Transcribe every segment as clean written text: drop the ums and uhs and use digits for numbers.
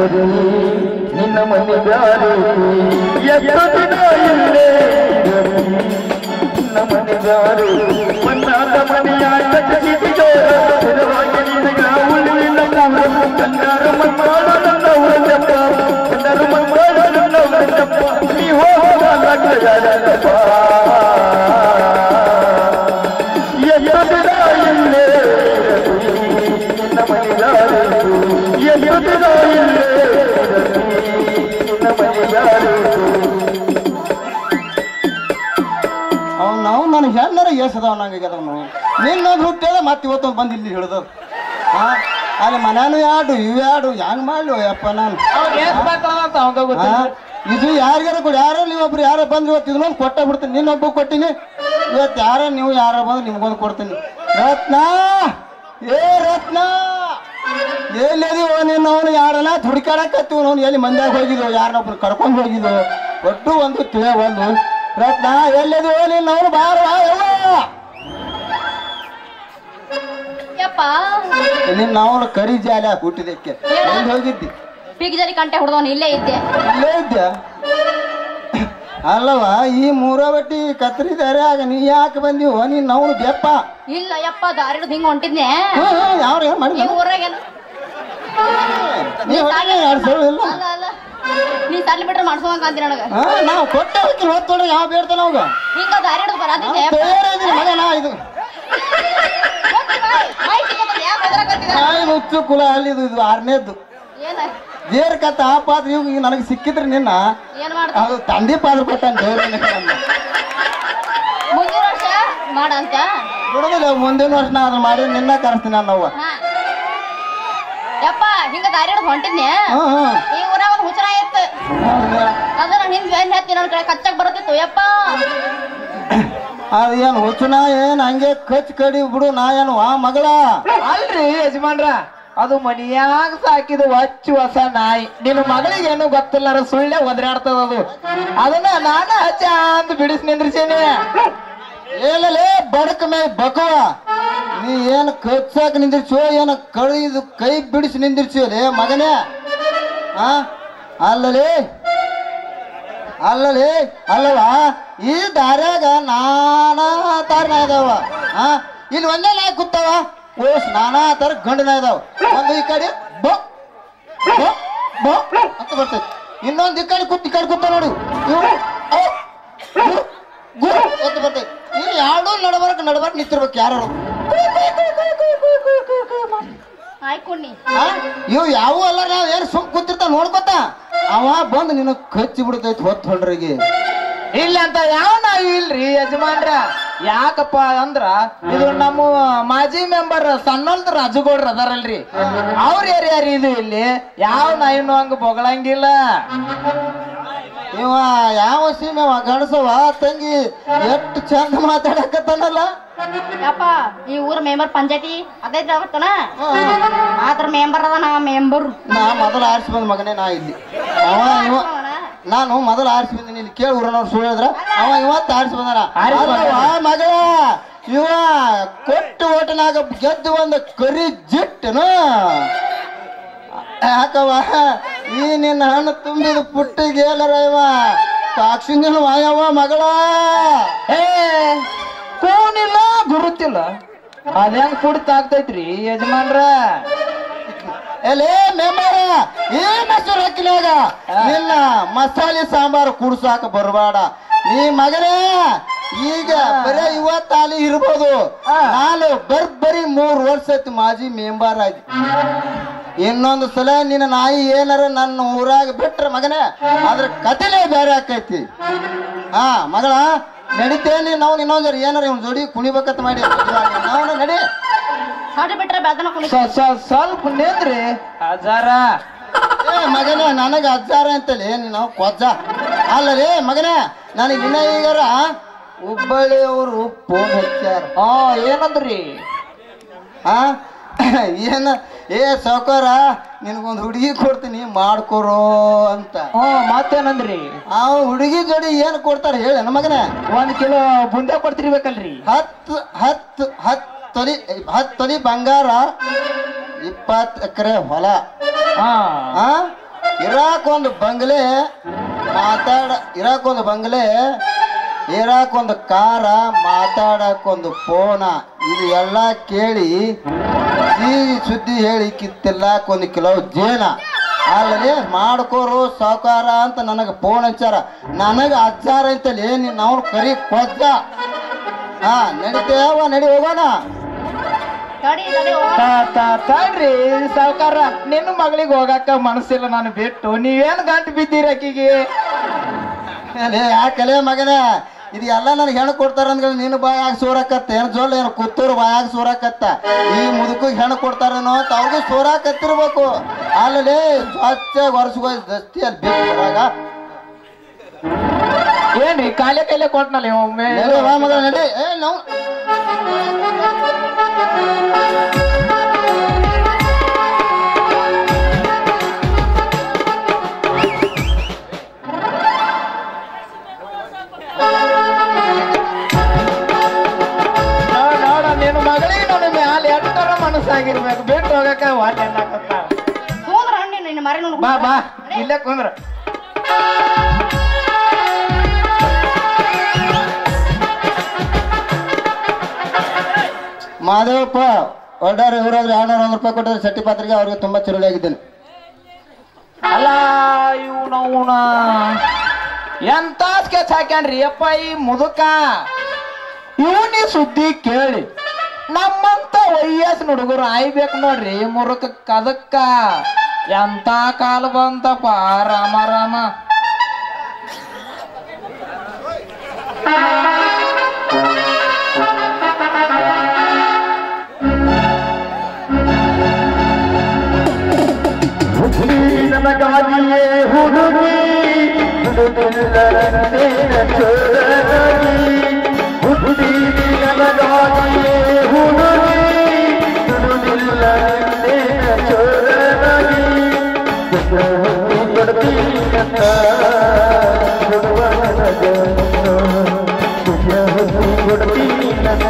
ನಿನ್ನ ಮನೆ ಬ್ಯಾರೇತಿ ಎಷ್ಟು ದಿನ ಇಲ್ಲೇ ನಿನ್ನ ಮನೆ ಬ್ಯಾರೆ ಮಣ್ಣಾದ ಮನೆಯ ಕಟ್ಟಿಸಿದವಾಗಿ ನಿನಗ ಉಳಿಲಿಲ್ಲ ಕಣ್ಣಾರ ಮಕ್ಕಳ ನನ್ನ ಉಳಿದಪ್ಪ ಕಣ್ಣಾರ ಮಕ್ಕಳ ನನ್ನ ಉಳಿದಪ್ಪ ನೀ ಹೋಗುವ ಲಗ್ನಪ್ಪ ಎಷ್ಟು ದಿನ ಇಲ್ಲೇ ನಿನ್ನ ಮನೆ ಬ್ಯಾರೇತಿ ಎಷ್ಟು ದಿನ ಇಲ್ಲೇ ನಾವು ನನಗೆ ಹೆಣ್ಣರ ಏಸದವ ನಂಗೆ ಅದಾವ ನಿನ್ನೊಂದು ಹುಟ್ಟದ ಮತ್ತೆ ಇವತ್ತೊಂದು ಬಂದು ಇಲ್ಲಿ ಹಿಡ್ದ ಅಲ್ಲಿ ಮನೇನು ಯಾಡು ಇವು ಯಾಡು ಹೆಂಗ್ ಮಾಡ್ಲಿ ಅಪ್ಪ ನಾನು ಇದು ಯಾರಿಗಾರ ಕೊಡಿ ಯಾರೋ ನೀವೊಬ್ರು ಯಾರೋ ಬಂದು ಇವತ್ತು ಇದನ್ನೊಂದು ಕೊಟ್ಟ ಬಿಡ್ತೀನಿ ನಿನ್ನೊಬ್ಬ ಕೊಟ್ಟಿನಿ ಇವತ್ತು ಯಾರೋ ನೀವು ಯಾರೋ ಬಂದು ನಿಮ್ಗೊಂದು ಕೊಡ್ತೀನಿ ರತ್ನ ಏ ರತ್ನ ಎಲ್ಲದೀವ ನೀನು ಅವನು ಯಾರಲ್ಲ ಹುಡುಕಾಡಕತ್ತೀವಿ ನಾವು ಎಲ್ಲಿ ಮಂದ್ಯಾಗ ಹೋಗಿದ್ವು ಯಾರನ್ನೊಬ್ರು ಕರ್ಕೊಂಡು ಹೋಗಿದ್ವು ಒಟ್ಟು ಒಂದು ಒಂದು ರತ್ನ ಎಲ್ಲದೀವ ನೀನು ಅವನು ಬಾರ ನಿನ್ನ ಅವನು ಕರಿ ಜಾಲ ಹುಟ್ಟಿದಕ್ಕೆ ಎಲ್ಲಿ ಹೋಗಿದ್ದಿ ಪಿಗ್ಜರಿ ಕಂಟೆ ಹೊಡೆದವನು ಇಲ್ಲೇ ಇದ್ದೆ ಇಲ್ಲೇ ಇದ್ದೆ ಅಲ್ಲವ ಈ ಮೂರ ಬಟ್ಟಿ ಕತ್ರಿ ದಾರ್ಯಾಗ ನೀ ಯಾಕೆ ಬಂದಿವ ನೀನ್ ಅವನು ಬೆಪ್ಪ ಇಲ್ಲ ಯಪ್ಪ ದಾರಿ ಹಿಂಗ ಹೊಂಟಿದ್ನೆ ಯಾವ್ರ ಏನ್ ಮಾಡಿ ಊರಾಗ ನೀ ತರ್ಲಿ ಬಿಟ್ರೆ ಮಾಡ್ಸೋಂಗ ಅಂತಿ ನನಗ ನಾವು ಕೊಟ್ಟ ಹೊತ್ತೋಡ್ರಿ ಯಾವ ಬೇಡ್ತಾನ ಅವಾಗ ಹಿಂಗ ದಾರಿ ಹಿಡಿದು ಬರದಿದ್ದೆ ಮಗನ ಇದು ಹುಚ್ಚು ಕುಲ ಅಲ್ಲಿ ಇದು ಆರನೇದ್ದು ದೇವ್ರ ಕತ್ತ ಆ ಪಾತ್ರ ಇವ್ ನನಗೆ ಸಿಕ್ಕಿದ್ರಿ ನಿನ್ನ ಅದು ತಂದೆ ಪಾತ್ರ ಕೊಟ್ಟಾನ ದೇವ್ರ ಮುಂದಿನ ವರ್ಷ ಮಾಡಂತ ಬಿಡೋದಿಲ್ಲ ಮುಂದಿನ ವರ್ಷ ನಾ ಅದನ್ನ ಮಾಡಿ ನಿನ್ನ ಕರೆಸ್ತೀನಿ ಅನ್ನವ್ವ ಯಪ್ಪ ಹಿಂಗ ದಾರಿ ಹಿಡಿದು ಹೊಂಟಿದ್ನೆ ಈ ಊರಾಗ ಒಂದು ಹುಚ್ಚರ ಇತ್ತು ಅದ ಹಿಂದ್ ಬೆನ್ ಹತ್ತಿ ನನ್ನ ಕಡೆ ಕಚ್ಚಕ್ ಬರುತ್ತಿತ್ತು ಯಪ್ಪ ಅದೇನು ಹುಚ್ಚುನ ಏನ್ ಹಂಗೆ ಕಚ್ ಕಡಿ ಬಿಡು ನಾ ಏನು ಆ ಮಗಳ ಅಲ್ರಿ ಯಜಮಾನ್ರ ಅದು ಮನಿಯಾಗ ಸಾಕಿದ ಹೊಚ್ಚು ಹೊಸ ನಾಯಿ ನಿನ್ನ ಮಗಳಿಗೆ ಏನು ಗೊತ್ತಿಲ್ಲಾರ ಸುಳ್ಳೆ ಒದರಾಡ್ತದ ಅದು ಅದನ್ನ ನಾನ ಚಂದ ಬಿಡಿಸಿ ನಿಂದ್ರಿಸೇನಿ ಏಲೇ ಬಡಕ ಮೇ ಬಕವ ನೀ ಏನ್ ಕಚ್ಚಾಕ ನಿಂದಿರ್ಸೋ ಏನ ಕಳಿದು ಕೈ ಬಿಡಿಸಿ ನಿಂದಿರ್ಸೋಲೆ ಮಗನೇ ಅಲ್ಲಲೇ ಅಲ್ಲವಾ ಈ ದಾರ್ಯಾಗ ನಾನಾ ತಾರನ ಇದಾವ ಇಲ್ಲಿ ಒಂದೇ ನಾಯಿ ಕೂತಾವ ಓಸ್ ನಾನಾ ತರ ಗಂಡನ ಇದಾವ ಒಂದು ಈ ಕಡೆ ಬೋ ಬೋ ಬೋ ಅಂತ ಬರ್ತೈತಿ ಇನ್ನೊಂದು ಈ ಕಡೆ ಕೂತ ನೋಡಿ ಅಂತ ಬರ್ತೈತಿ ಇಲ್ಲಿ ಯಾರು ನಡಬರ್ಕ್ ನಿಂತಿರ್ಬೇಕು ಯಾರು ಇವು ಯಾವ ಅಲ್ಲ ನಾವ್ ಏನ್ ಸುಮ್ ಕೂತಿರ್ತಾವ ನೋಡ್ಕೊತ ಅವ ಬಂದು ನಿನ್ನ ಕಚ್ಚಿ ಬಿಡ್ತೈತಿ ಹೊತ್ತು ಹೊಂಡ್ರಿಗೆ ಇಲ್ಲ ಅಂತ ಯಾವ ನಾವ್ ಇಲ್ರಿ ಯಜಮಾನ್ರ ಯಾಕಪ್ಪ ಅಂದ್ರ ಇದು ನಮ್ಮ ಮಾಜಿ ಮೆಂಬರ್ ಸಣ್ಣಲ್ದ ರಾಜುಗೌಡ್ರ ಅದಾರಲ್ರಿ ಅವ್ರ ಯಾರ್ಯಾರ ಇದು ಇಲ್ಲಿ ಯಾವ ನಾಯಿನೂ ಹಂಗ ಬೊಗಳಂಗಿಲ್ಲ ಇವ ಯಾವ ಸೀಮೆ ಗಣಸವ ತಂಗಿ ಎಷ್ಟು ಚಂದ ಮಾತಾಡಕತ್ತಾನಲ್ಲ ಯಪ್ಪ ಈ ಊರ ಮೆಂಬರ್ ಪಂಚಾಯತಿ ಅದೈತಿ ಅವತ್ತನ ಆದ್ರ ಮೆಂಬರ್ ಅದ ನಾ ಮೆಂಬರ್ ನಾ ಮೊದಲು ಆರಿಸಿ ಬಂದ ಮಗನೇ ನಾ ಇಲ್ಲಿ ಇವ ನಾನು ಮೊದಲು ಆರಿಸಿ ಬಂದಿನಿ ಇಲ್ಲಿ ಕೇಳಿ ಊರನವ್ರು ಸುಳ್ಳು ಹೇಳಿದ್ರ ಅವ ಇವತ್ತು ಆರಿಸಿ ಬಂದಾನ ಮಗಳ ಇವ ಕೊಟ್ಟು ಓಟನಾಗ ಗೆದ್ದು ಒಂದು ಕರಿ ಜಿಟ್ಟನು ಯಾಕವ ಈ ನಿನ್ನ ಹಣ್ಣು ತುಂಬಿದ ಪುಟ್ಟಿಗೆ ಎಲ್ಲರ ಇವ ಸಾಕ್ಷಿಂದಿನ ವಾಯವ ಮಗಳ ಕೂನಿಲ್ಲ ಗುರುತಿಲ್ಲ ಅದೇಂಗ್ ಕುಡಿತಾಗ್ತೈತ್ರಿ ಯಜಮಾನ್ರ ಎಲೇ ಮೆಂಬರ ಈ ಮೊಸರು ಹಾಕಿನಾಗ ನಿನ್ನ ಮಸಾಲೆ ಸಾಂಬಾರು ಕುಡ್ಸಾಕ ಬರಬೇಡ ನೀ ಮಗನೇ ಈಗ ಬರೇ ಇವತ್ತಾಲಿ ಇರ್ಬೋದು ನಾನು ಬರೀ 3 ವರ್ಷ ಐತಿ ಮಾಜಿ ಮೆಂಬರ್ ಆಗಿ ಇನ್ನೊಂದು ಸಲ ನಿನ್ನ ನಾಯಿ ಏನಾರ ನನ್ನ ಊರಾಗ ಬಿಟ್ರ ಮಗನೇ ಅದ್ರ ಕಥೆನೇ ಬೇರೆ ಆಕೈತಿ ಮಗಳ ನಡಿತೇನಿ ನಾವು ಇನ್ನೊಂದ್ ಏನಾರ ಇವ್ನ ಜೋಡಿ ಕುಣಿಬೇಕಂತ ಮಾಡಿ ನಾವು ನಡಿ ಸ್ವಲ್ಪ ನೇಂದ್ರಿ ಅಜಾರ ಮಗನೇ ನನಗ ಅಜ್ಜಾರ ಅಂತಲೇ ನಾವು ಕೊಜ್ಜ ಅಲ್ಲರೇ ಮಗನೇ ನನಗೆ ಇನ್ನ ಈಗಾರ ಹುಬ್ಬಳ್ಳಿ ಅವರು ಫೋನ್ ಹಚ್ಚಾರ ಏನಂದ್ರಿ ಏನ ಸಾವ್ಕಾರ ನಿನಗೊಂದು ಹುಡುಗಿ ಕೊಡ್ತೀನಿ ಮಾಡ್ಕೊರೋ ಅಂತ ಮತ್ತೇನಂದ್ರಿ ಆ ಹುಡುಗಿ ಜೋಡಿ ಏನ್ ಕೊಡ್ತಾರ ಹೇಳ ನಮ್ಮ ಮಗನೇ 1 ಕಿಲೋ ಬುಂದೆ ಕೊಡ್ತಿರ್ಬೇಕಲ್ರಿ 10 ತೊಲಿ ಬಂಗಾರ 20 ಎಕರೆ ಹೊಲ ಇರಾಕೊಂದು ಬಂಗ್ಲೆ ಇರಾಕೊಂದು ಬಂಗ್ಲೆ ಇರಾಕೊಂದು ಕಾರ ಮಾತಾಡಕ್ಕೊಂದು ಫೋನ ಇದು ಎಲ್ಲ ಕೇಳಿ ಈ ಸುದ್ದಿ ಹೇಳಿ ಕಿತ್ತಿಲ್ಲಕ್ಕೊಂದು ಕಿಲೋ ಜೇನ ಅಲ್ಲದೆ ಮಾಡ್ಕೋರು ಸಾವುಕಾರ ಅಂತ ನನಗೆ ಫೋನ್ ಹಚ್ಚಾರ ನನಗೆ ಹಚ್ಚಾರ ಅಂತಲ್ಲಿ ನಾವು ಕರಿ ಕೊಜ್ಜ ಹಾ ನಡಿತೇವ ನಡಿ ಹೋಗೋಣ ತಡ್ರಿ ಸಾವುಕಾರ ನಿನ್ನ ಮಗಳಿಗೆ ಹೋಗಾಕ ಮನಸ್ಸಿಲ್ಲ ನಾನು ಬಿಟ್ಟು ನೀವೇನು ಗಂಟು ಬಿದ್ದೀರಿ ಆಕಿಗೆ ಯಾಕಲೇ ಮಗನೇ ಇದು ಎಲ್ಲ ನನಗೆ ಹೆಣ್ಣು ಕೊಡ್ತಾರ ಅಂದ್ರೆ ನೀನು ಬಾಯಾಗ ಸೂರಾಕತ್ತ ಏನು ಜೋಲ್ ಏನು ಕುತ್ತೂರು ಬಾಯಾಗ ಸೂರಾಕತ್ತ ಈ ಮುದುಕಿಗೆ ಹೆಣ್ಣು ಕೊಡ್ತಾರೇನೋ ಅಂತ ಅವ್ರಿಗೂ ಸೂರಾಕತ್ತಿರ್ಬೇಕು ಅಲ್ಲೇ ಸ್ವಚ್ಛ ವರ್ಷ ದಸ್ತಿ ಅಲ್ಲಿ ಬೇಕಾಗ ಏನ್ರಿ ಕಾಲೇ ಕೈಲೇ ಕೊಟ್ನಲ್ಲ ಒಮ್ಮೆ ಮಗ ನಡಿ ನಾವು ಮನಸ್ಸಾಗಿರ್ಬೇಕು ಬಿಟ್ಟು ಹೋಗಕ್ಕ ವಾಟ್ಯ ಬಾ ಬಾ ಇಲ್ಲೇ ಕುಂದ್ರ ಮಾದೇವಪ್ಪ ಒಡ್ಡಾರ ಇವರಾದ್ರೆ 200 ರೂಪಾಯಿ ಕೊಟ್ಟರೆ ಸಟ್ಟಿ ಪಾತ್ರೆಗೆ ಅವ್ರಿಗೆ ತುಂಬಾ ಚುರುಳಿ ಆಗಿದ್ದೇನೆ ಅಲ್ಲ ಇವನವನ ಎಂತ ಸ್ಕೆಚ್ ಹಾಕ್ಯಾನ್ರಿ ಅಪ್ಪ ಈ ಮುದುಕ ಇವನಿ ಸುದ್ದಿ ಕೇಳಿ ನಮ್ಮಂತ ವಯಸ್ಸಿನ ಹುಡುಗರು ಆಯ್ಬೇಕು ನೋಡ್ರಿ ಮುರುಕ ಕದಕ್ಕ ಎಂತ ಕಾಲ ಬಂತಪ್ಪ ರಾಮ ರಾಮ ನನಗಾಗಿಯೇ ಹುಡುಗಿ ಹುಡುಗಿಲ್ಲ ಹುಡುಗಿ ನನಗಾಗಿಯೇ ಹುಡುಗಿ ಹುಡುಗಿಲ್ಲ ಚೋರನಾಗಿ ಕೊಡ್ತೀನಂತ ಕೊಡ್ತೀನಂತ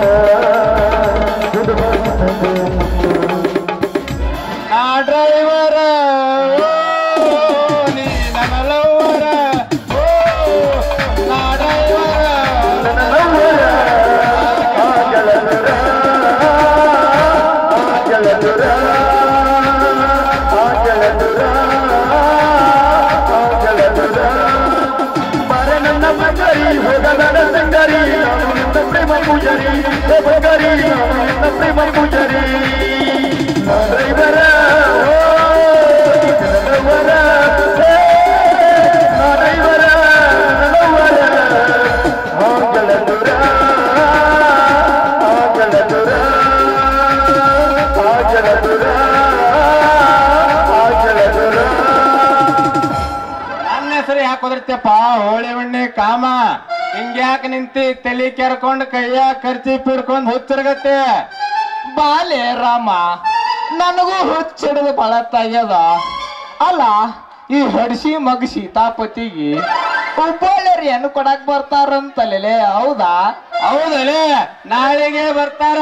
ಆ ಡ್ರೈವರ ನೀ ನನ್ನ ಲವ್ವರ ನಾ ಡ್ರೈವರ ಪ್ರೇಮ ಪೂಜಾರಿ ಪ್ರೇಮ ಪೂಜಾರಿ ಡ್ರೈವರ ನನ್ನ ಹೆಸರು ಯಾಕೆ ಒದರ್ತಪ್ಪ ಹೋಳಿ ಹುಣ್ಣಿ ಕಾಮ ಹಿಂಗ್ಯಾಕೆ ನಿಂತಿ ತಲಿ ಕೆರ್ಕೊಂಡು ಕೈಯಾಗ ಖರ್ಚಿ ಪಿಡ್ಕೊಂಡು ಹುಚ್ಚಿರ್ಗತ್ತೆ ಬಾಲೆ ರಾಮ ನನಗೂ ಹುಚ್ಚಿಡಿದು ಬಳತ್ತಾಗ್ಯದ ಅಲ್ಲ ಈ ಹಡ್ಸಿ ಮಗ ಸೀತಾಪತಿಗೆ ಹುಬ್ಬಳ್ಳಿಯರು ಹೆಣ್ಣು ಕೊಡಕ್ ಬರ್ತಾರಂತಲೇ ಹೌದಾ ಹೌದಲೇ ನಾಳೆಗೆ ಬರ್ತಾರ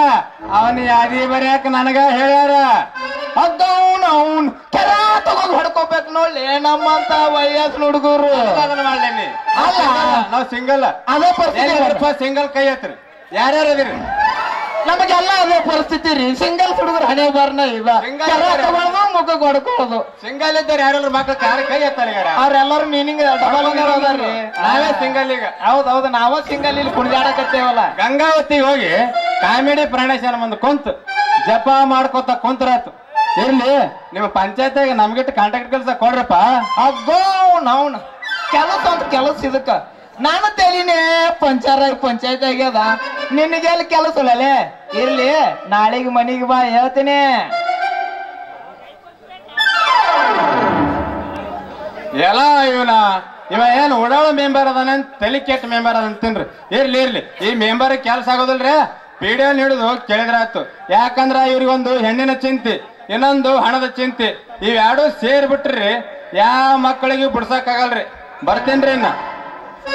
ಅವನ ಯಾದಿ ಬರ್ಯಾಕ ನನಗ ಹೇಳ್ಯಾರ ಅವನ್ ಕೆರ ತಗೊಂಡ್ ಹೊಡ್ಕೋಬೇಕು ನೋಡ್ಲಿ ನಮ್ಮಂತ ವಯಸ್ಸಿನ ಹುಡುಗರು ಅಲ್ಲ ನಾವ್ ಸಿಂಗಲ್ ಅದೇ ಪರಿಸ್ಥಿತಿ ಸಿಂಗಲ್ ಕೈ ಹತ್ರಿ ಯಾರ್ಯಾರು ಅದಿರಿ ನಮಗೆಲ್ಲ ಅದೇ ಪರಿಸ್ಥಿತಿ ರೀ ಸಿಂಗಲ್ ಹುಡುಗರು ಹಣೆ ಬಾರ್ನ ಇಲ್ಲ ಕೆರ ತಗೊಳ್ಳೋದು ಮುಖ ಹೊಡ್ಕೊಳ್ಳೋದು ಸಿಂಗಲ್ ಇದ್ದಾರೆ ಯಾರೆಲ್ಲರೂ ಮಕ್ಳು ಯಾರ ಕೈ ಎತ್ತಾರೆ ಅವ್ರೆಲ್ಲರೂ ಮೀನಿಂಗ್ ಡಬಲ್ ಅದಾರ್ರಿ ನಾವೇ ಸಿಂಗಲ್ ಈಗ ಹೌದೌದು ನಾವ ಸಿಂಗಲ್ ಇಲ್ಲಿ ಕುಣಿದಾಡಕತ್ತೇವಲ್ಲ ಗಂಗಾವತಿಗೆ ಹೋಗಿ ಕಾಮಿಡಿ ಪ್ರಾಣೇಶನ ಮುಂದೆ ಕುಂತು ಜಪ ಮಾಡ್ಕೊತ ಕುಂತ್ರಾತು ಇರ್ಲಿ ನಿಮ್ಮ ಪಂಚಾಯತ್ಯಾಗ ನಮ್ಗಿಟ್ಟು ಕಾಂಟ್ಯಾಕ್ಟ್ ಕೆಲಸ ಕೊಡ್ರಪ್ಪ ಅಗ್ಗೋ ನಾವ್ನ ಕೆಲಸ ಅಂತ ಕೆಲಸ ಇದಕ್ಕ ನಾನು ತಲಿನೇ ಪಂಚಾಯತ್ ಆಗ್ಯದ ನಿನಗೆಲ್ಲಿ ಕೆಲಸ ಇಲ್ಲಲೇ ಇರ್ಲಿ ನಾಳೆಗೆ ಮನಿಗೆ ಬಾ ಹೇಳ್ತೀನಿ ಎಲ್ಲ ಇವ ಏನು ಓಡಾಳ ಮೆಂಬರ್ ಅದಾನ ತಲೆ ಕೆಟ್ಟ ಮೆಂಬರ್ ಅದಂತೀನ್ರಿ ಇರ್ಲಿ ಈ ಮೆಂಬರ್ ಕೆಲಸ ಆಗೋದಿಲ್ರಿ ಪಿಡಿಎನ್ ಹಿಡಿದು ಕೇಳಿದ್ರಾತು ಯಾಕಂದ್ರ ಇವ್ರಿಗೊಂದು ಹೆಣ್ಣಿನ ಚಿಂತೆ ಇನ್ನೊಂದು ಹಣದ ಚಿಂತೆ ಇವೆರಡು ಸೇರ್ಬಿಟ್ರಿ ಯಾವ ಮಕ್ಕಳಿಗೆ ಬಿಡ್ಸಕ್ಕಾಗಲ್ರಿ ಬರ್ತೇನ್ರಿ ಇನ್ನ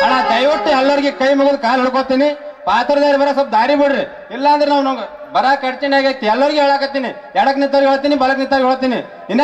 ಅಣ್ಣ ದಯವಿಟ್ಟು ಎಲ್ಲರಿಗೆ ಕೈ ಮುಗಿದು ಕಾಲು ಹಿಡ್ಕೋತೀನಿ ಪಾತ್ರದಾರಿ ಬರ ಸ್ವಲ್ಪ ದಾರಿ ಬಿಡ್ರಿ ಇಲ್ಲಾಂದ್ರೆ ನಾವು ಬರ ಕಡ್ತೀನಿ ಆಗೈತಿ ಎಲ್ಲರಿಗೂ ಹೇಳಕತ್ತೀನಿ ಎಡಕ್ ನಿಂತವ್ರಿಗೆ ಹೇಳ್ತೀನಿ ಬಲಕ್ ನಿಂತವ್ರಿಗೆ ಹೇಳ್ತೀನಿ ಇನ್ನ